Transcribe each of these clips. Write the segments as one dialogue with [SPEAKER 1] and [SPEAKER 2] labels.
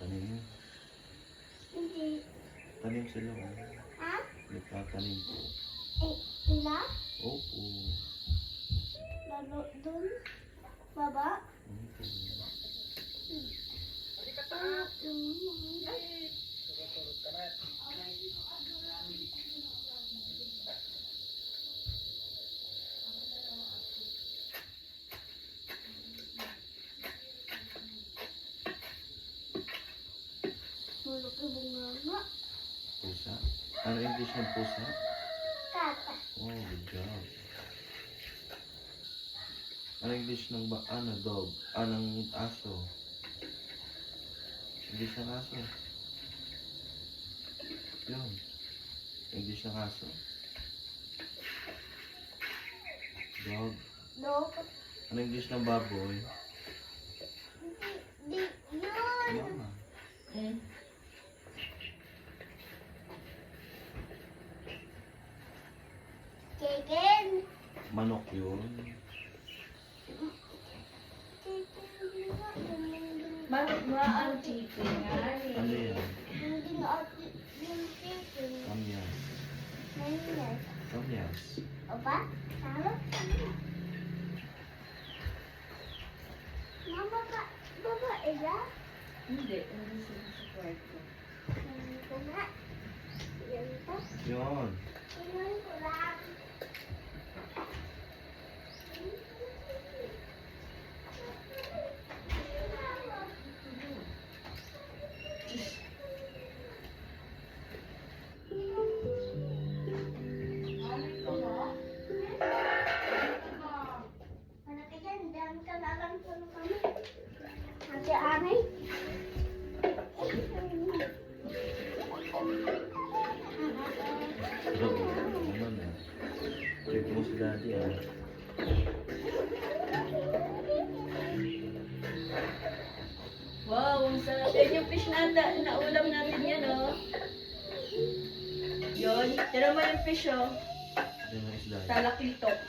[SPEAKER 1] Nagtatanim mo.
[SPEAKER 2] Hindi.
[SPEAKER 1] Tanim sila oh.
[SPEAKER 2] Ha?
[SPEAKER 1] Nagtatanim po.
[SPEAKER 2] Sila?
[SPEAKER 1] Opo.
[SPEAKER 2] Lalo dun? Baba?
[SPEAKER 1] Opo.
[SPEAKER 2] Malaki bunga nga.
[SPEAKER 1] Pusa? Ano English ng pusa?
[SPEAKER 2] Kata.
[SPEAKER 1] Oh, good job. Ano English ng dog? Ng aso? English ng aso? Yun. English ng aso? Dog.
[SPEAKER 2] Dog.
[SPEAKER 1] Ano English ng baboy?
[SPEAKER 2] Di yun.
[SPEAKER 1] Mama.
[SPEAKER 2] Chicken.
[SPEAKER 1] Manok yun.
[SPEAKER 3] Manok nga ang chicken nga
[SPEAKER 1] Ano
[SPEAKER 3] eh.
[SPEAKER 1] yan?
[SPEAKER 2] Hindi na yung chicken.
[SPEAKER 1] Kamyas.
[SPEAKER 2] Nangyay.
[SPEAKER 1] Kamyas.
[SPEAKER 2] Opa? Talo? Mama ka. Baba ila?
[SPEAKER 3] Hindi sila sa kwarto.
[SPEAKER 2] Ito nga. Yan to.
[SPEAKER 1] Yun.
[SPEAKER 2] Tingnan ko lang. Ano ka dyan? Diyan ka na lang sa kami. Ate Anay?
[SPEAKER 1] Dog. Ano na? Trip mo si daddy ah.
[SPEAKER 3] Wow, ang sarap. Yan yung fish na ulam natin yan, oh. Yun. Tira mo yung fish, oh.
[SPEAKER 1] Yan ang isda.
[SPEAKER 3] Talakitok.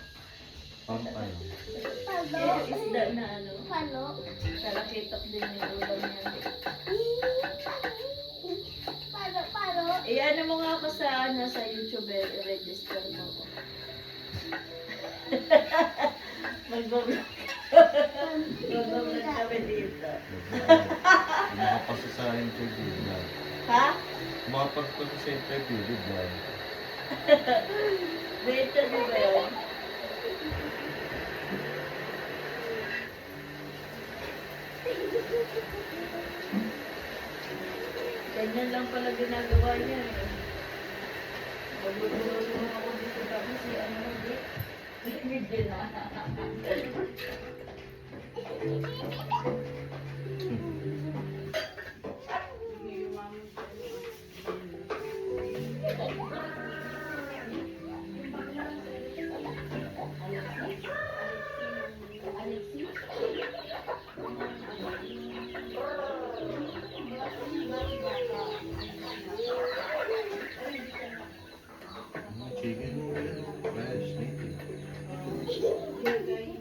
[SPEAKER 1] Pump ano?
[SPEAKER 2] Palo.
[SPEAKER 3] Yan yung isda na ano.
[SPEAKER 2] Palo.
[SPEAKER 3] Talakitok din yung ulam yan.
[SPEAKER 2] Palo, palo.
[SPEAKER 3] Ano mo nga ako sa YouTube, i-register mo ko. Mag-vlog. Mag-vlog kami dito.
[SPEAKER 1] Makapasa sa interview vlog.
[SPEAKER 3] Ha?
[SPEAKER 1] Makapagpasa sa interview vlog.
[SPEAKER 3] May interview ba yun? Ganyan lang pala ginagawa niya. Magulong ako dito tapos si ano hindi. Hindi na.
[SPEAKER 1] Chicken. Fresh. Native.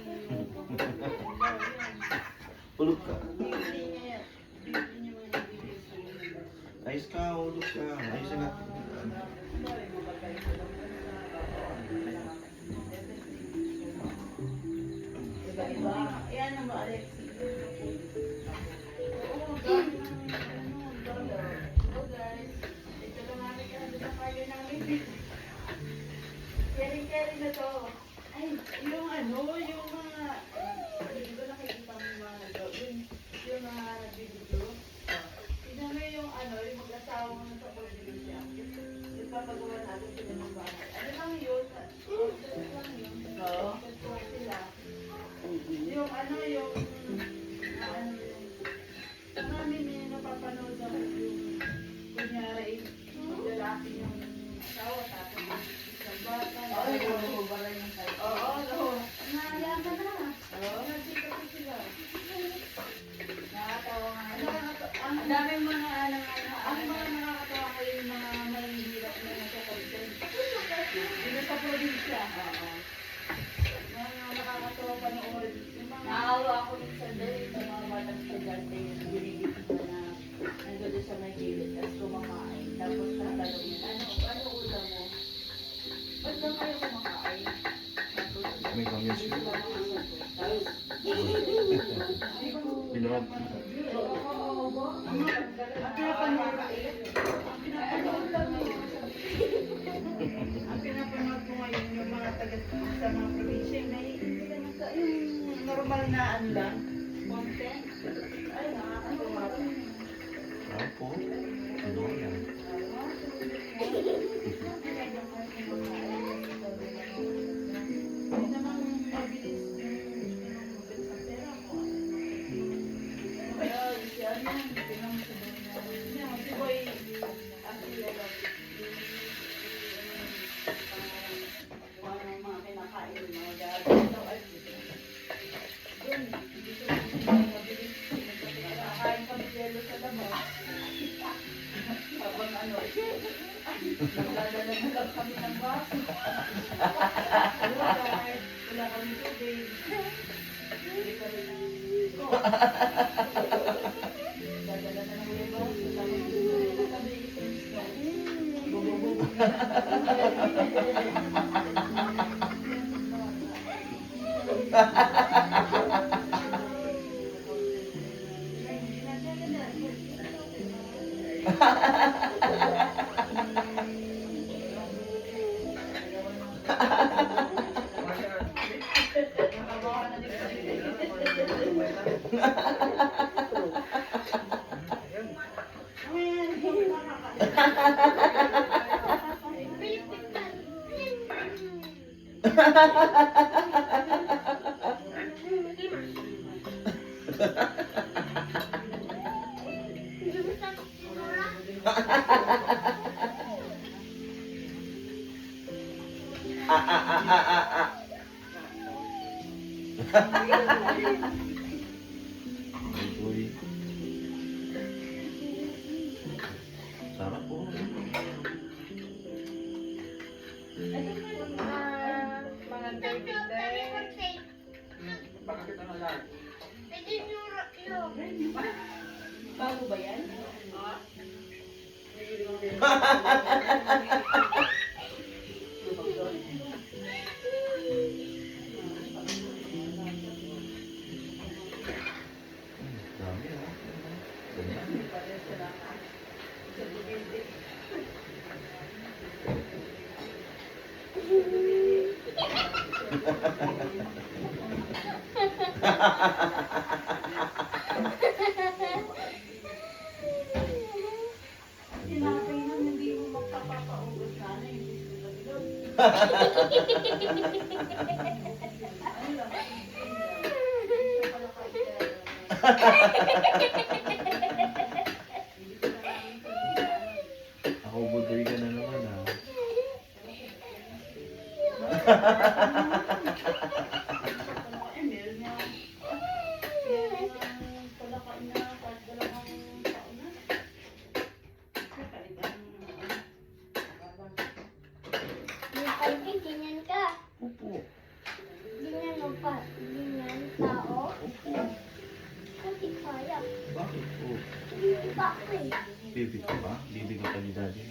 [SPEAKER 1] Ulog ka. Ayos ka, ulog ka. Ayos na.
[SPEAKER 3] Iba-iba. Yan ang mga Alexi. Kering-kering na to. Ay, yung ano, yung mga, hindi ko nakikita mo mga nagawin. Yung mga nagbibidyo. Tignan mo yung ano, yung mag-asawa mo sa probinsya. Ipapagawa natin sila ng bahay. Ano lang yun? Order lang yun. Oo. Order sila. Yung ano, yung, ano, yung namin yung napapanood ako yung, kunyari, lalaki yung asawa, tapos isang bata. Oo, oo. Nayaman na. Oo. Nagsikap sila. Nakakatawa nga. Ang daming mga ang mga nakakatawa ko yung mga mahihirap na nasa content. Dito sa probinsya. Oo. Mga nakakatawa panoorin. Naawa ako minsan dahil sa mga batang estudyante yung binibigyan na doon sa may gilid, tapos kumakain. Tapos tatanong niya, ano ulam mo? Ba't ba kayo kumakain?
[SPEAKER 1] May kami
[SPEAKER 3] Hindi
[SPEAKER 1] siya.
[SPEAKER 3] sila makasagot. Tapos,
[SPEAKER 1] Pinapanood.
[SPEAKER 3] ang pinapanood ko ngayon, yung mga taga sa mga probinsya, may hindi ka nasa, yung normal na ano lang, content. Ay, nakakatawa.
[SPEAKER 1] Ako? Ano yan?
[SPEAKER 3] Hindi naman mabilis yung mabilis ang pera ko. Kaya, siya yan, pinamsunod na. Yan, si Boy, actually, kung anong mga kinakain ng mga dati. So, ay, yun, hindi ko mabilis. Nakakain kami yelo sa labas. Habang ano, nagdadala na lang kami ng baso. Wala kami tubig. Hindi kami ng dadala na lang yung baso. Tapos yung kami bubububog
[SPEAKER 1] Uy. Sarap po.
[SPEAKER 3] mga birthday. Bago ba yan?
[SPEAKER 1] Dami ah. Ganyan.
[SPEAKER 3] Sinabi na hindi mo magpapapaubos sana yung bisilog.
[SPEAKER 1] Ako budoy ka na naman ah.
[SPEAKER 2] Ganyan ka.
[SPEAKER 1] Opo.
[SPEAKER 2] Ganyan mo pa. Ganyan tao.
[SPEAKER 1] Opo.
[SPEAKER 2] Kasi kaya.
[SPEAKER 1] Bakit po?
[SPEAKER 2] Bakit?
[SPEAKER 1] Baby ka ba? Baby ka pa ni daddy.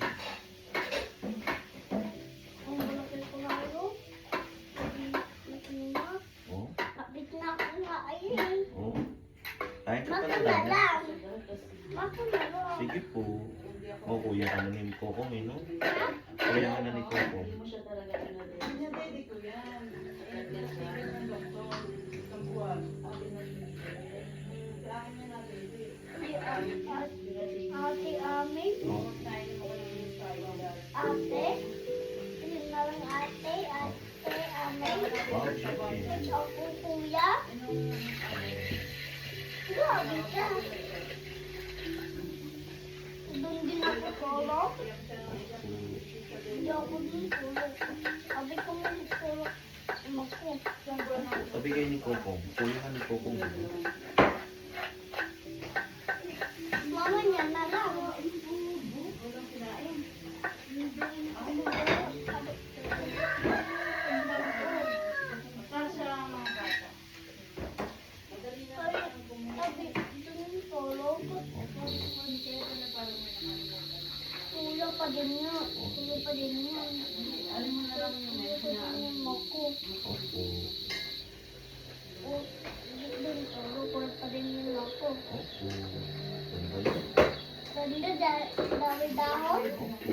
[SPEAKER 2] Ang malaki ko lalo. Kapit na.
[SPEAKER 1] Oh?
[SPEAKER 2] Kapit na ako nga ayun.
[SPEAKER 1] Oh? Kain ka pa
[SPEAKER 2] Maka
[SPEAKER 1] na
[SPEAKER 2] na
[SPEAKER 1] daddy.
[SPEAKER 2] lang. Maka na lang.
[SPEAKER 1] Sige po. Oh, kuya ka na ni Coco, eh, no? Kuya ka na ni Coco.
[SPEAKER 3] Hindi mo siya talaga inalin. Pinabili ko yan. Nag-check ng doktor. Isang buwan. Akin na binibili. Sa akin na nabili.
[SPEAKER 2] Ate Amin.
[SPEAKER 1] Oh?
[SPEAKER 3] Kain mo ko yung Friday.
[SPEAKER 2] Ate. Yun na lang ate. Ate Amin.
[SPEAKER 1] Wow, sige.
[SPEAKER 2] Ako kuya. Grabe ka. Doon din ako tulog. Hindi ako din tulog. Sabi ko mo din tulog. Ako.
[SPEAKER 1] Sabi kayo ni Coco. Kuya ka ni Coco.
[SPEAKER 2] Mama niya na lang.
[SPEAKER 3] Para sa mga bata. Madali na lang
[SPEAKER 2] Sabi doon tulog.
[SPEAKER 3] kung kaya ka na para
[SPEAKER 2] Yung ako.
[SPEAKER 1] Opo.
[SPEAKER 2] Oh, doon, tulog pa rin yung ako.
[SPEAKER 1] Opo. Ganda yun.
[SPEAKER 2] Ganda, dami dahon.
[SPEAKER 1] Opo.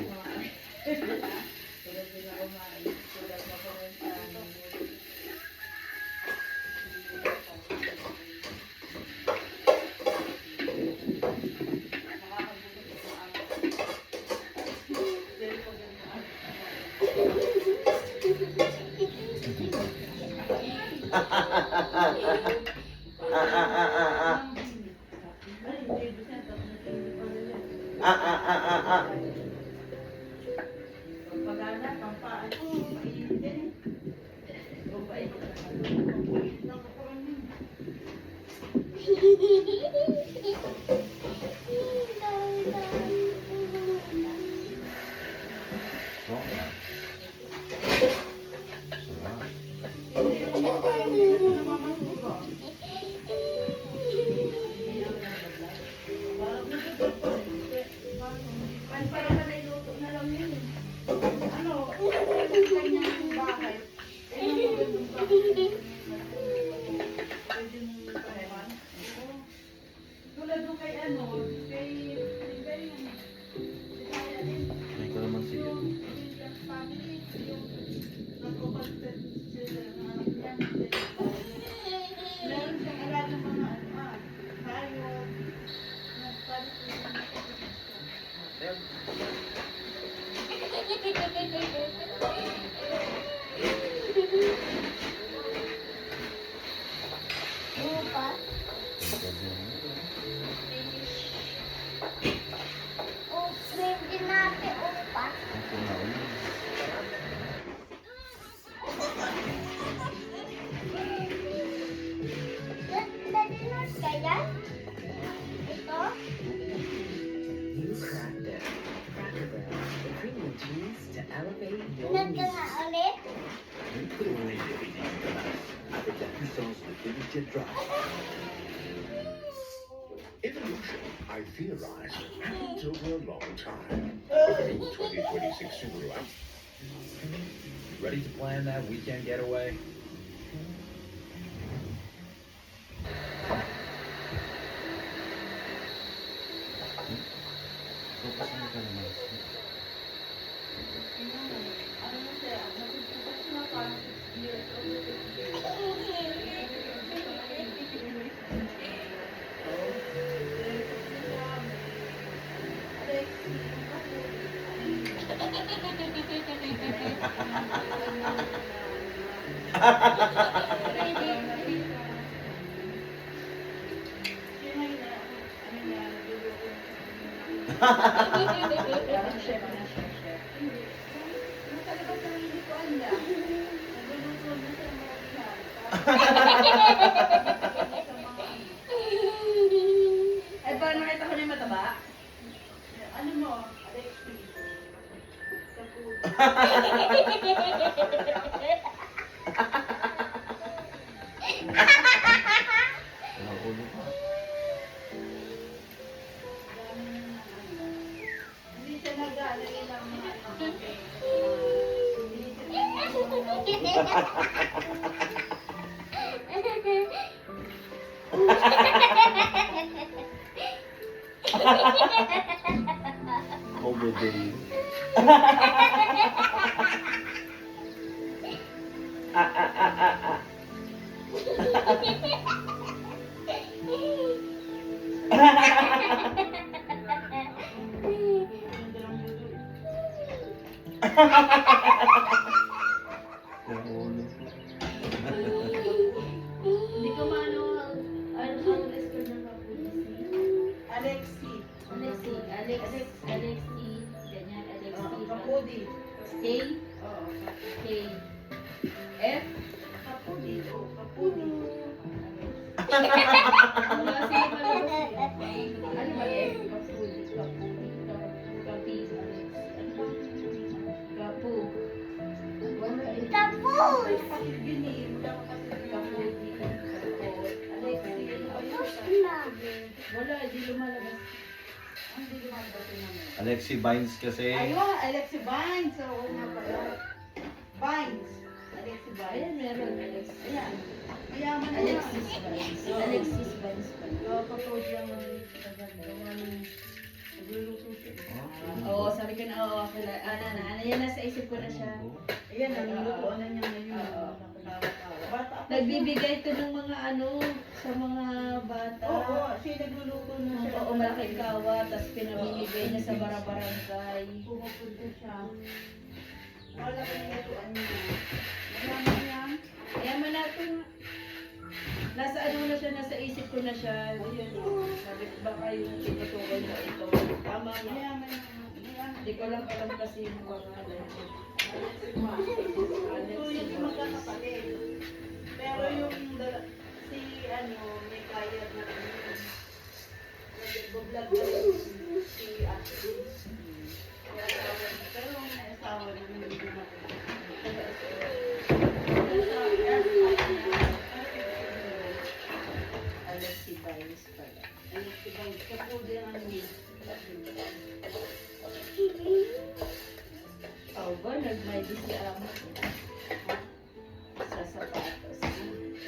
[SPEAKER 3] Pagana, pampaan, mainit din. Bumait.
[SPEAKER 1] Sarap. Sarap.
[SPEAKER 3] Para na iluto na lang yun. Ano, kanyang bahay. Pwede mong parewan. Tulad nung kay ano, kay
[SPEAKER 1] May kalamansi
[SPEAKER 3] yung
[SPEAKER 1] yun.
[SPEAKER 3] family, yung nagkukonsent sila ng anak niya. Meron siyang alam ng mga hayop, nagpalit yung
[SPEAKER 2] Upa. Oh, pwede natin upa.
[SPEAKER 1] Opo na ulit.
[SPEAKER 2] Nadinos ka yan? Ito?
[SPEAKER 4] Use Cracker. Cracker Barrel, the premium cheese to elevate your
[SPEAKER 2] Nag ka
[SPEAKER 4] meals.
[SPEAKER 2] nga ulit?
[SPEAKER 5] avec la puissance de Délicieux Drive. Evolution, I theorize, happens over a long time. The new 2026 Subaru out.
[SPEAKER 6] Ready to plan that weekend getaway?
[SPEAKER 1] So, kasi may kalamansi.
[SPEAKER 3] ano mo siya, nagpupunta siya parang 6 years old. Parang chef na siya, chef. Hindi. Nakalabas ng hindi ko anda. Nagluluto na siya mga bihan. Ay, paano nakita ko na yung mataba? Ano mo? Alexi. Sa puto.
[SPEAKER 1] Walang ulo pa.
[SPEAKER 3] Hindi siya nag-aalala ng mga
[SPEAKER 1] Comedy. Walang ulo.
[SPEAKER 3] Hindi ko maano ang resto ng Alexi.
[SPEAKER 7] Alexi, ganyan,
[SPEAKER 3] Kapudi.
[SPEAKER 7] Stay,
[SPEAKER 3] Oo.
[SPEAKER 7] K, F,
[SPEAKER 3] Kapudi. Oo, Kapudi.
[SPEAKER 7] wala sila palabas eh.
[SPEAKER 3] Ano ba eh?
[SPEAKER 7] Kapudi, Kapi, Alex, ano ba? Kapu, wala eh.
[SPEAKER 2] Tapos!
[SPEAKER 3] Pakiginim.
[SPEAKER 7] Kapudi,
[SPEAKER 3] Alexi.
[SPEAKER 2] Tapos na.
[SPEAKER 7] wala, di lumalabas.
[SPEAKER 3] Hindi lumalabas yun naman.
[SPEAKER 1] Alexi Vines kasi.
[SPEAKER 3] Ayun, Alexi Vines. Oo nga pala. Vines. Alexis Vines.
[SPEAKER 7] Ayan, meron. Alexis.
[SPEAKER 3] Ayan. Mayaman na
[SPEAKER 7] Alexis Vines. Alexis Vines pa.
[SPEAKER 3] Kapag yung nagluluto siya.
[SPEAKER 7] Oo, sabi ko na, oo, ano, yan, nasa isip ko na siya.
[SPEAKER 3] Ayan, naglulutoan na niya ngayon.
[SPEAKER 7] Oo.
[SPEAKER 3] Bata ako.
[SPEAKER 7] Nagbibigay to ng mga ano, sa mga bata.
[SPEAKER 3] Oo, siya nagluluto na siya.
[SPEAKER 7] Oo, malaking kawa, tapos pinamimigay niya sa barabarangay.
[SPEAKER 3] Pumupunta siya. Wala ka nilutuan niya. Mayaman yan.
[SPEAKER 7] Kaya man natin, nasa ano na siya, nasa isip ko na siya. Yun, sabi ko baka yung tinutukoy mo ito. Tama na.
[SPEAKER 3] Mayaman yan.
[SPEAKER 7] Hindi ko lang alam kasi yung pangalan.
[SPEAKER 3] Ito yung magkakapalit. Pero yung si may kaya na nag-vlog na si Ate. Pero may asawa rin hindi na.
[SPEAKER 7] Alexis Vines pala.
[SPEAKER 3] Kapuli ang ano.
[SPEAKER 7] Oh, ba, nagmaydi si Amo. Sa sapatos.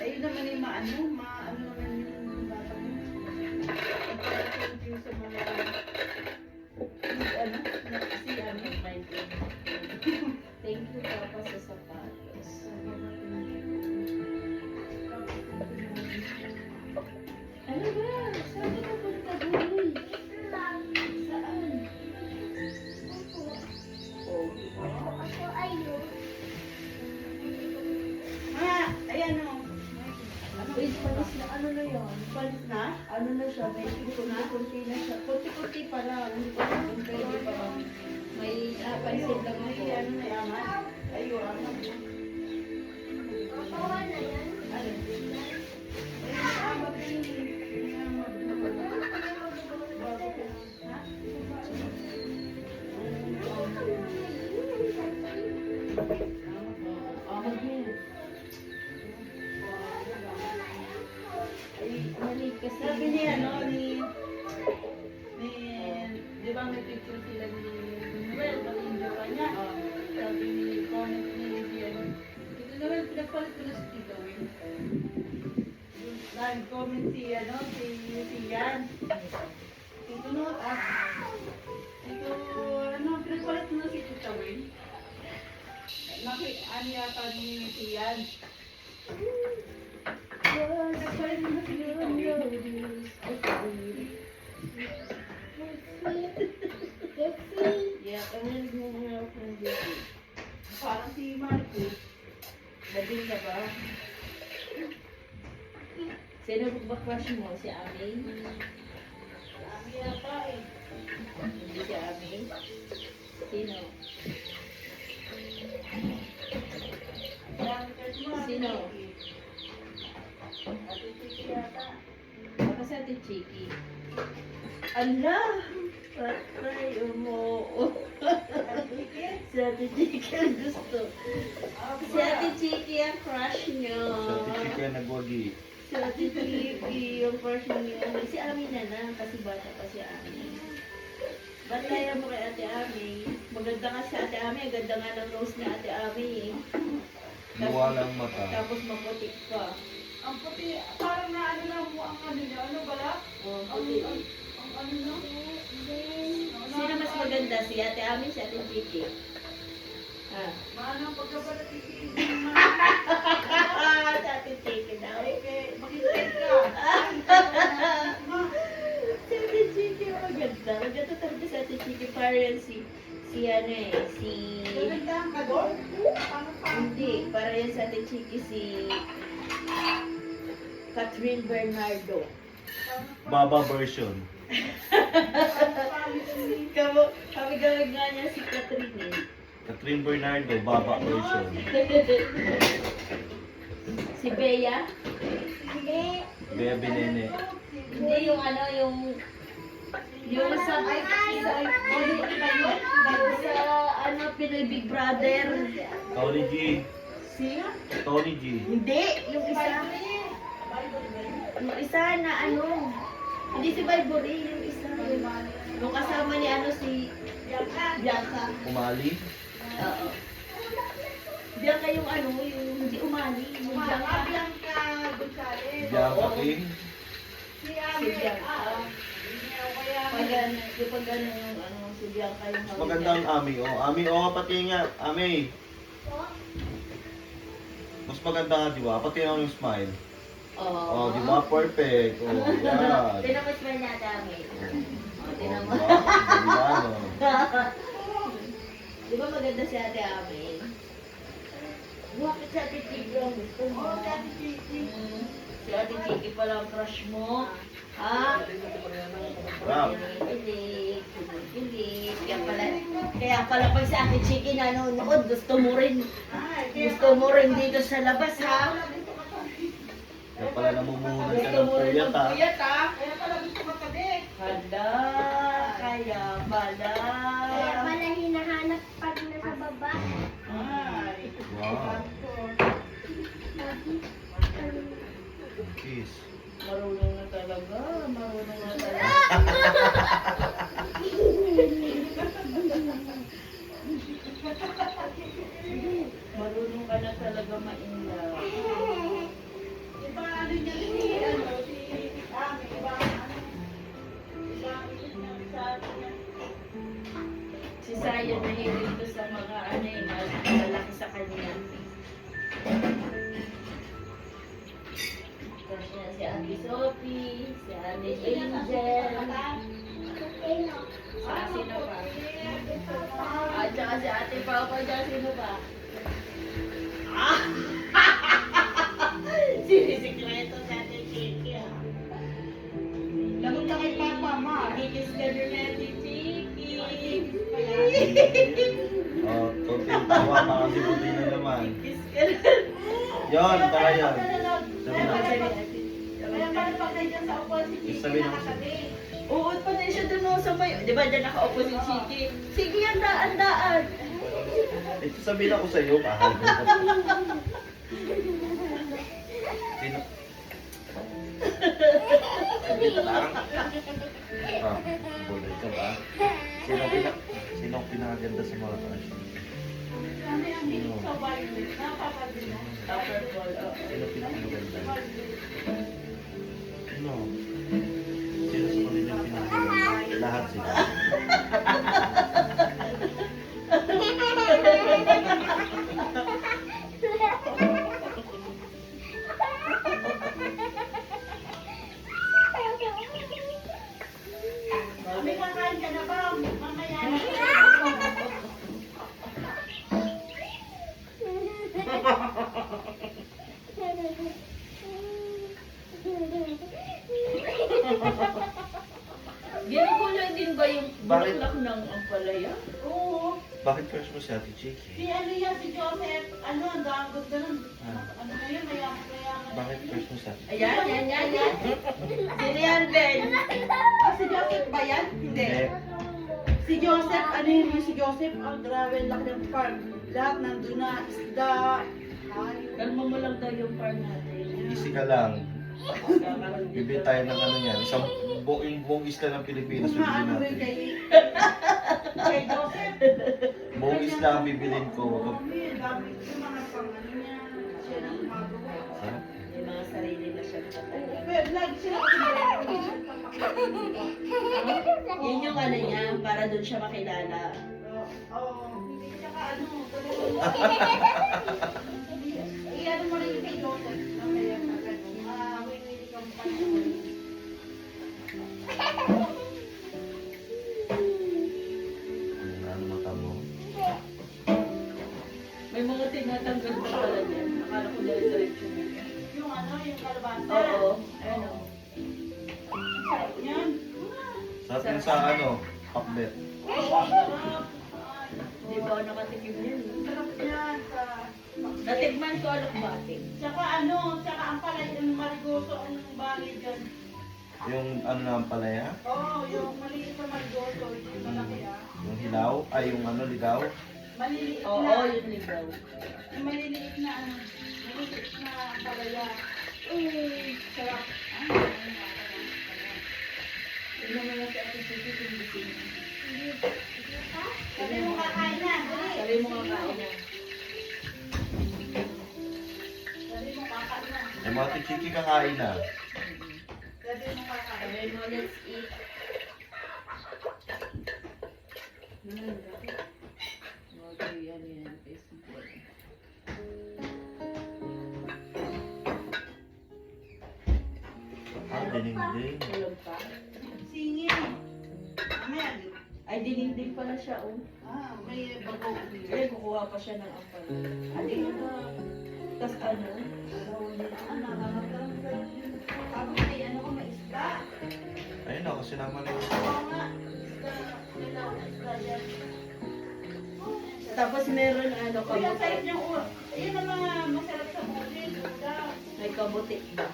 [SPEAKER 3] Ayun naman yung maano naman yung bata mo. Thank you sa mga
[SPEAKER 7] Nagmaydi. Thank you, Papa, sa sapatos. Ano ba? Saan ka pupunta, Buloy? Saan?
[SPEAKER 2] Ako ayun.
[SPEAKER 3] ayan o.
[SPEAKER 7] Wait, palis na. Ano na yun?
[SPEAKER 3] Palis na?
[SPEAKER 7] Ano na siya? May kunti na siya. Kunti-kunti pa lang. Hindi ko alam kung pwede pa lang. May napansin lang ako.
[SPEAKER 3] Ay, ano na yaman? Ayun, ano.
[SPEAKER 2] Kawa na yan.
[SPEAKER 3] Ano?
[SPEAKER 7] Ahod niya. Mali kasi.
[SPEAKER 3] Sabi ni di ba may picture sila ni Noel, pag-injo ka niya. Sabi ni, comment ni Tito Noel, pinagpalit ko na si Tito Will. Nag-comment si Yan. Tito Noel, pinagpalit mo na si Tito Will. Ano yata ni Yan. Pinagpalit mo na si Tito Will.
[SPEAKER 7] Yeah, kami nagmumura ako ng baby.
[SPEAKER 3] Parang si Marcos.
[SPEAKER 7] Labing na ba? Sino ba crush mo? Si Ami?
[SPEAKER 3] Kami yata eh.
[SPEAKER 7] Hindi si Ami? Sino? Sino?
[SPEAKER 3] Ate Titi yata.
[SPEAKER 7] Baka sa Ate Chiki. Allah! Patay mo. Si Ate Chiki ang gusto. Si Ate Chiki ang crush niyo.
[SPEAKER 1] Sa tiki ang nagwagi.
[SPEAKER 7] Si Ate Chiki yung crush niyo. Si Ami na lang kasi bata pa si Ami. Bantayan mo kay Ate Ami. Maganda nga si Ate Ami. Ang ganda nga ng nose ni Ate Ami.
[SPEAKER 1] Luwalang mata.
[SPEAKER 7] Tapos maputik pa.
[SPEAKER 3] Ang puti, parang naano lang mo ang ano niya. Ano bala?
[SPEAKER 7] Oh,
[SPEAKER 3] Ang
[SPEAKER 7] putik.
[SPEAKER 3] ano no?
[SPEAKER 7] Sino mas maganda? Si Ate Ami, si Ate Chiki? Ah.
[SPEAKER 3] Maano ang pagkabalati si
[SPEAKER 7] Si Ate Chiki daw.
[SPEAKER 3] Mag-intay ka.
[SPEAKER 7] Si Ate Chiki, maganda. Maganda talaga si Ate Chiki. Parang si ano eh, si...
[SPEAKER 3] Nagandaan ka doon?
[SPEAKER 7] Hindi, para yan sa Ate Chiki, si... Catherine Bernardo.
[SPEAKER 1] Baba version.
[SPEAKER 7] Kami gawin nga niya si Catherine eh.
[SPEAKER 1] Catherine Bernardo, baba version.
[SPEAKER 7] Si Bea.
[SPEAKER 2] Hindi.
[SPEAKER 1] Bea Binene.
[SPEAKER 7] Hindi yung ano, yung sa ano, Pinoy Big Brother.
[SPEAKER 1] Tony G.
[SPEAKER 7] Sino?
[SPEAKER 1] Tony G.
[SPEAKER 7] Hindi, yung isa. Yung isa na ano, hindi si Balbori, yung isa. Yung kasama ni ano si Bianca.
[SPEAKER 1] Umali.
[SPEAKER 7] Oo. Bianca yung ano, yung hindi umali. Yung Bianca.
[SPEAKER 3] Bianca Gonzales.
[SPEAKER 1] Bianca King.
[SPEAKER 3] Si
[SPEAKER 7] Si Bianca. Pag ano yung ano, si Bianca yung
[SPEAKER 1] Mas maganda ang Ami, oh. Ami, oh, pati nga. Ami. Mas maganda nga, di ba? Pati nga yung smile. Oh, di ba? Perfect. Oh, yan.
[SPEAKER 7] Tinan mo smile na dami.
[SPEAKER 1] Oh,
[SPEAKER 7] Tinan
[SPEAKER 1] di
[SPEAKER 7] mo.
[SPEAKER 1] ba? Ganda, no?
[SPEAKER 7] Di ba maganda si Ate Amin? Bakit si Ate Chiki ang gusto mo?
[SPEAKER 3] Oh, si Ate Chiki.
[SPEAKER 7] Si Ate Chiki pala ang crush mo. Ha?
[SPEAKER 1] Rap.
[SPEAKER 7] Kilig. Kaya pala pag si Ate Chiki nanonood, gusto mo rin. Gusto mo rin dito sa labas, ha?
[SPEAKER 1] Kaya pala namumuhunan ka
[SPEAKER 7] Gusto
[SPEAKER 1] ng
[SPEAKER 7] mo rin
[SPEAKER 1] puyat, ha?
[SPEAKER 7] magpuyat, ha?
[SPEAKER 3] Kaya pala gusto ko tabi.
[SPEAKER 7] Hala, kaya pala.
[SPEAKER 2] Kaya pala hinahanap pag nasa baba.
[SPEAKER 3] Ay.
[SPEAKER 1] Wow. Kiss.
[SPEAKER 7] Marunong na talaga, marunong na talaga. Marunong ka na talaga ma-inla.
[SPEAKER 3] Iba ano niya si ano si Ami, iba ano. Iba niya sa atin.
[SPEAKER 7] Si Saya nahilig to sa mga ano eh, malaki sa kanya. Crush niya si Ate Sophie, si Ate Angel, sino pa? At saka si Ate Papa dyan, sino pa? Ah! Sinisikreto si Ate Chiki ah.
[SPEAKER 3] Lagot na kay Papa, ma.
[SPEAKER 7] Kikis ka rin na Ate Chiki.
[SPEAKER 1] Oh, konting tawa pa kasi buti na naman.
[SPEAKER 7] Kikis ka rin.
[SPEAKER 1] Yon, tara yan. Sabi
[SPEAKER 3] Kaya
[SPEAKER 1] na.
[SPEAKER 3] pala pag nandiyan sa upuan si Chiki,
[SPEAKER 1] Sabi na ako
[SPEAKER 3] nakatabi.
[SPEAKER 7] Uod pa din siya dun sa may... Di ba dyan nakaupo si Chiki? Sige, ang daan.
[SPEAKER 1] Ito sabihin ako sa'yo, kahal mo. Sino? Parang... Ah, bulay ka ba? Sino ang pinakaganda sa mga crush?
[SPEAKER 3] Kami ang hilig sa violet, napapagod mo.
[SPEAKER 7] Upper ball, oo.
[SPEAKER 1] Sino pinakaganda? Sino? Sino sa kanila yung pinakaganda? Lahat sila.
[SPEAKER 3] Kami kakain ka na ba? Mamaya na.
[SPEAKER 7] Ginugulo din ba yung
[SPEAKER 1] Bakit?
[SPEAKER 7] bulaklak ng ampalaya?
[SPEAKER 3] Oo.
[SPEAKER 1] Bakit crush mo si Ate
[SPEAKER 3] Si
[SPEAKER 1] Chiki?
[SPEAKER 3] ano yan, si Joseph, ano, ang dagod na nun.
[SPEAKER 1] Ah.
[SPEAKER 3] Ano na yun, mayaman.
[SPEAKER 1] Bakit crush mo si Ate Chiki?
[SPEAKER 7] Ayan. Sino yan, Ben?
[SPEAKER 3] Ah, si Joseph ba yan? Hindi. Si Joseph, ano yun yung si Joseph? Ang grabe, laki ng park. Lahat nandun na, isda. Ay,
[SPEAKER 7] Kalma mo lang daw yung par natin.
[SPEAKER 1] Easy ka lang.
[SPEAKER 7] Kakaroon
[SPEAKER 1] Bibili tayo ng ano yan. Yung buong isla ng Pilipinas,
[SPEAKER 3] kung
[SPEAKER 1] bibili
[SPEAKER 3] ano rin
[SPEAKER 1] natin.
[SPEAKER 3] kay Joseph.
[SPEAKER 1] Buong isla ang bibilin ko.
[SPEAKER 3] Ay, dami yung mga pang ano niya. Siya nang gumagawa.
[SPEAKER 1] Sarap.
[SPEAKER 7] May mga sarili na siya nakatayo.
[SPEAKER 3] Pero lagi sila kasi
[SPEAKER 7] Yun yung ano niya, para doon siya makilala.
[SPEAKER 3] Oo. Tsaka ano, iyan mo rin kay Joseph. Mamaya na gano'n. Winili ka mo pa naman.
[SPEAKER 1] Ano mata mo?
[SPEAKER 7] May mga tinatanggal pa pala niya. Akala ko dire-diretso niya.
[SPEAKER 3] Yung ano, yung kalabasa.
[SPEAKER 7] Oo. Ayun o.
[SPEAKER 3] Ang sarap niyan.
[SPEAKER 1] Sarap yun sa ano? Pakbet.
[SPEAKER 3] Sarap. Ay,
[SPEAKER 7] Di ba ako nakatikim niyan?
[SPEAKER 3] sarap yan sa...
[SPEAKER 7] Natikman ko alokbating.
[SPEAKER 3] Tsaka ano, tsaka ang palay, yung marigoso, ang bagay dyan.
[SPEAKER 1] Yung ano na ang palaya?
[SPEAKER 3] Oo, yung maliit na marigoso, yung malaki ah.
[SPEAKER 1] Yung hilaw? Ay, yung ano, ligaw?
[SPEAKER 3] Maliliit
[SPEAKER 7] Oo,
[SPEAKER 3] na.
[SPEAKER 7] yung ligaw.
[SPEAKER 3] Yung maliliit na ano, maliliit na palaya. Sarap.
[SPEAKER 7] Tignan mo lang sa ating sisi kung gusto niya.
[SPEAKER 3] Sabi mo kakain na, dali.
[SPEAKER 7] Sabi mo nga kain na.
[SPEAKER 1] Eh, mga Chiki, kakain na.
[SPEAKER 3] Dati mo kakain.
[SPEAKER 7] Sabi mo, let's eat. Okay, ano yan, Facebook.
[SPEAKER 1] Ah, dining-ding.
[SPEAKER 7] Tulog pa.
[SPEAKER 3] Singin. Mamaya.
[SPEAKER 7] Ay, dinding pala siya, oh.
[SPEAKER 3] May bago.
[SPEAKER 7] Eh, kukuha pa siya ng ampal. Ate, tas ano?
[SPEAKER 3] Ako may ano ko, may isda.
[SPEAKER 1] Ayun na, kasi naman yung...
[SPEAKER 3] Oo nga. Isda. May tawag na isda dyan.
[SPEAKER 7] Tapos meron ano,
[SPEAKER 3] Kuya,
[SPEAKER 7] kabuti.
[SPEAKER 3] sa'yo niyang uwa. Ayun ang mga masarap sa bulit. Ulam.
[SPEAKER 7] May kabuti ba?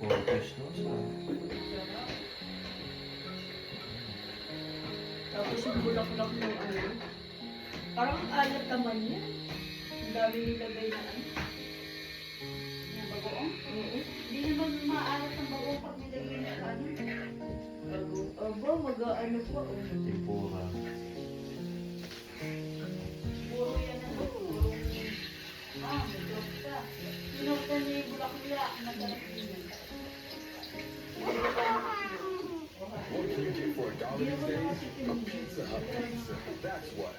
[SPEAKER 1] Puro fish no?
[SPEAKER 7] Tapos yung bulaklak ng ano. Parang ang alat naman yan. Ang dami nilagay na ano.
[SPEAKER 3] Yung bagoong.
[SPEAKER 7] Oo.
[SPEAKER 3] Hindi naman maalat ang bagoong pag nilagay na ano.
[SPEAKER 7] Bago. Aba, mag-ano pa, oh.
[SPEAKER 1] Tempura.
[SPEAKER 3] Puro yan ang puro. May dokta. Sinokta niya yung bulaklak. Masarap din.
[SPEAKER 5] $1.50 for a dollar these days? A Pizza Hut pizza. That's what.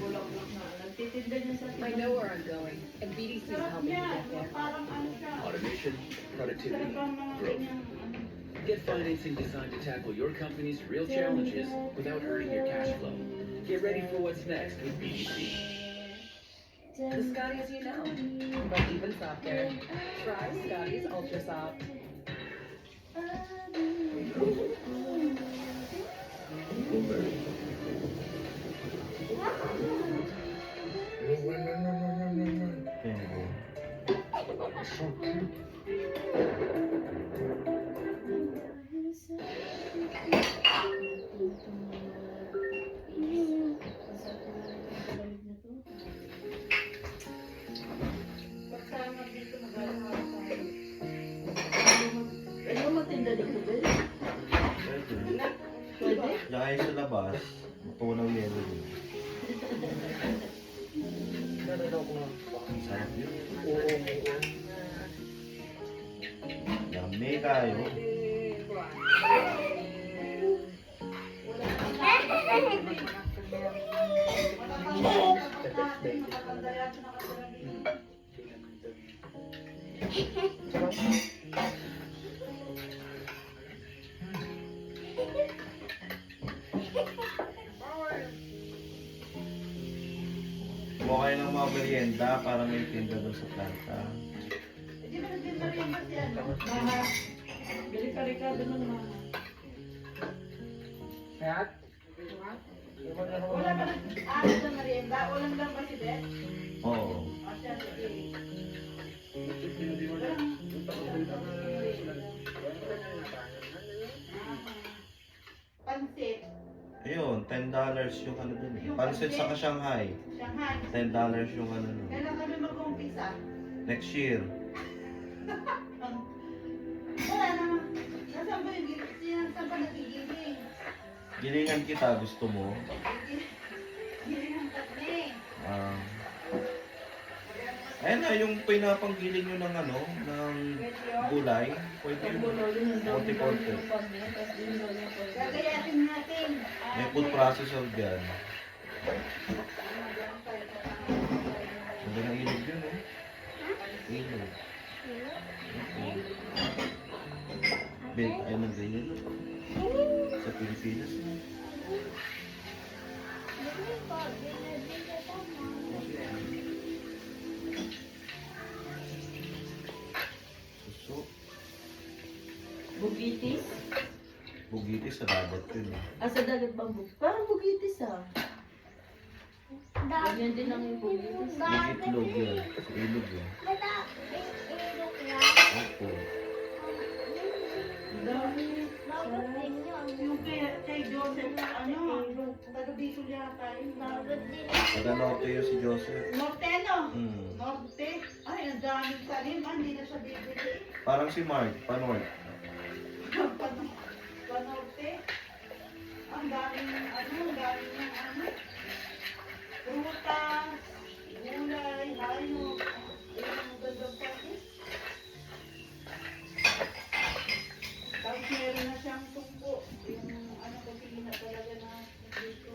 [SPEAKER 7] Bulaklak na. Nagtitinda niya sa
[SPEAKER 4] I know where I'm going, and BDC is
[SPEAKER 3] Sarap
[SPEAKER 4] helping me
[SPEAKER 3] niya.
[SPEAKER 4] get there.
[SPEAKER 3] Parang ano siya.
[SPEAKER 6] Automation, productivity,
[SPEAKER 3] Sarap ang mga
[SPEAKER 6] growth.
[SPEAKER 3] ganyang ano.
[SPEAKER 6] Get financing designed to tackle your company's real challenges without hurting your cash flow. Get ready for what's next with BDC.
[SPEAKER 4] The Scotties you know, but even softer. Try Scotties Ultra Soft.
[SPEAKER 1] Penguin.
[SPEAKER 5] So cute.
[SPEAKER 3] Pagsama dito magagawa tayo.
[SPEAKER 7] Ano magtinda dito, Bel?
[SPEAKER 1] Pwede.
[SPEAKER 7] Pwede?
[SPEAKER 1] Lagay sa labas. Matunaw yelo din. Sarap yun. Yummy kayo. Kumuha kayo ng mga merienda para may tinda doon sa planta.
[SPEAKER 3] Hindi ba nagdinariyan ba si ano? Mama. Bili ka Ricardo ng mama. Wala ba nag-aaral na merienda? Walang lang ba si Beth?
[SPEAKER 1] Oo.
[SPEAKER 3] Asya, sige. Pansit.
[SPEAKER 1] Ayun, $10 yung ano dun eh. Pansit sa Shanghai.
[SPEAKER 3] Shanghai.
[SPEAKER 1] $10 yung ano dun.
[SPEAKER 3] Kailan kami mag-umpisa?
[SPEAKER 1] Next year.
[SPEAKER 3] Wala naman. Nasaan ba yung giling? Saan ba nagigiling?
[SPEAKER 1] Gilingan kita, gusto mo?
[SPEAKER 3] Giling ang tatne.
[SPEAKER 1] Ayun na, yung pinapanggiling nyo ng ano, ng gulay. Pwede
[SPEAKER 7] Ang
[SPEAKER 1] yun.
[SPEAKER 7] bulo yun, ang dami
[SPEAKER 1] Konti-konti.
[SPEAKER 7] ng pag niya, tapos dinilo niya pa.
[SPEAKER 3] Gagayatin natin.
[SPEAKER 1] May food processor dyan. Ganda na ilog yun eh. Ilog. Bet, ayaw ng ganyan. Sa Pilipinas. Suso.
[SPEAKER 7] Bugitis?
[SPEAKER 1] Bugitis sa dagat yun eh.
[SPEAKER 7] Ah, sa dagat bang bug? Parang bugitis ah. Ganyan din ang yung bugitis.
[SPEAKER 1] Yung itlog yun. Sa ilog yun. Opo.
[SPEAKER 7] Dami.
[SPEAKER 3] Yung kay Joseph, ano, taga Bicol yata yun.
[SPEAKER 1] Naganote yun si Joseph.
[SPEAKER 3] Norteno.
[SPEAKER 1] Hmm.
[SPEAKER 3] Norte. Ay, ang daming talim. Hindi na siya bibili.
[SPEAKER 1] Parang si Mark, Panort.
[SPEAKER 3] Panorte. Ang daming, ano, ang daming ng ano. prutas, gulay, hayop. Ayun ang magandang pwede. Tapos meron na siyang tungko. Yung ano kasi na talaga na dito.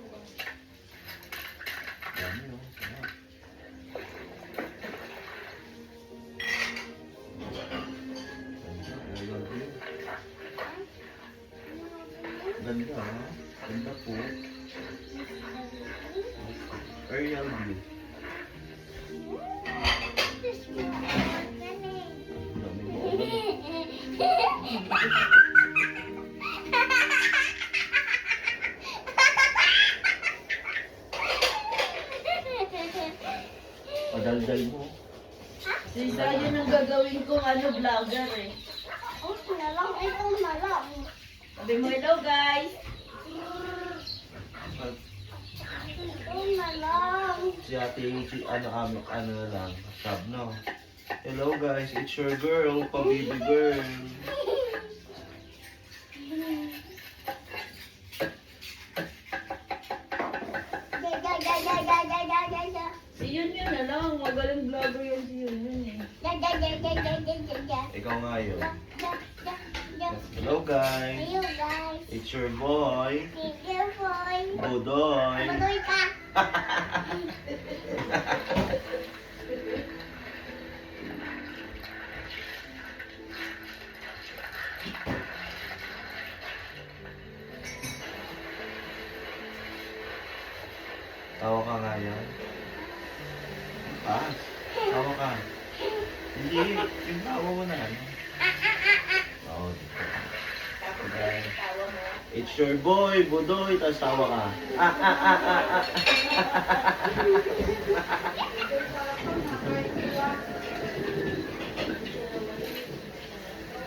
[SPEAKER 1] Dami, oh. Sarap. Ganda, I love you. Ganda, ha? Ganda po. Arial blue. Dami mo. Padaldal mo.
[SPEAKER 7] Si Isa yun ang gagawin kong vlogger eh.
[SPEAKER 2] Ito na lang, ito na lang.
[SPEAKER 7] Sabi mo, hello guys.
[SPEAKER 2] Ito na lang.
[SPEAKER 1] Si Ate Ichi, ano na lang, sub, no? Hello guys, it's your girl, pa-baby girl.
[SPEAKER 7] Si Yun na lang. Magaling vlogger yan si Yun eh.
[SPEAKER 1] Ikaw nga yun. Hello guys,
[SPEAKER 2] Hello guys.
[SPEAKER 1] it's your boy,
[SPEAKER 2] Thank you boy.
[SPEAKER 1] Budoy.
[SPEAKER 2] Madoy ka.
[SPEAKER 1] Tawa ka nga yan. Ah, tawa ka. Hindi, yung tawa mo na ano. Oo, dito. Okay. It's your boy, Budoy, tapos tawa ka.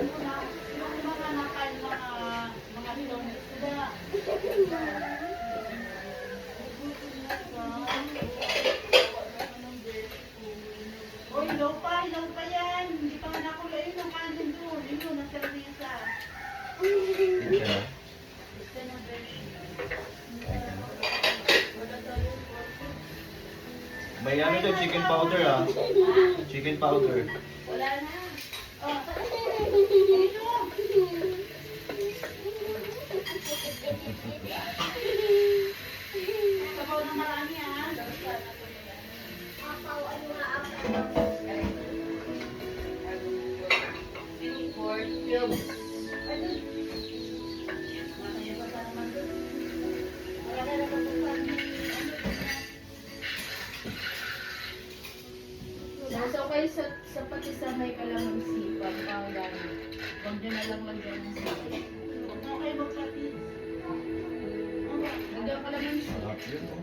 [SPEAKER 3] Yung mga nakal, mga films, sila. Oy, hilaw pa yan. Hindi pa nga nakulay yun ang kanin doon. Yun, nasa lamesa.
[SPEAKER 1] Ito.
[SPEAKER 3] Gusto na beshi.
[SPEAKER 1] May ano dyan, chicken powder ah. Chicken powder.
[SPEAKER 3] Wala na. Oh, sabaw na marami ah.
[SPEAKER 7] Mas okay sa pati sa may kalamansi. Pag huwag nyo na lang lagyan ng sili.
[SPEAKER 3] Okay, magpapit.
[SPEAKER 7] Lagyan kalamansi.
[SPEAKER 1] Sarap yun oh.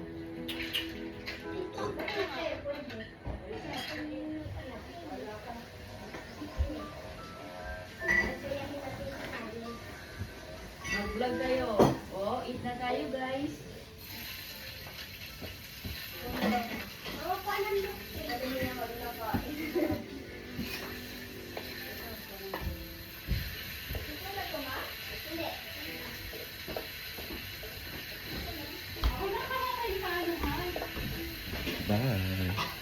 [SPEAKER 7] Mag-vlog kayo. Oh, eat na tayo guys.
[SPEAKER 1] Bye.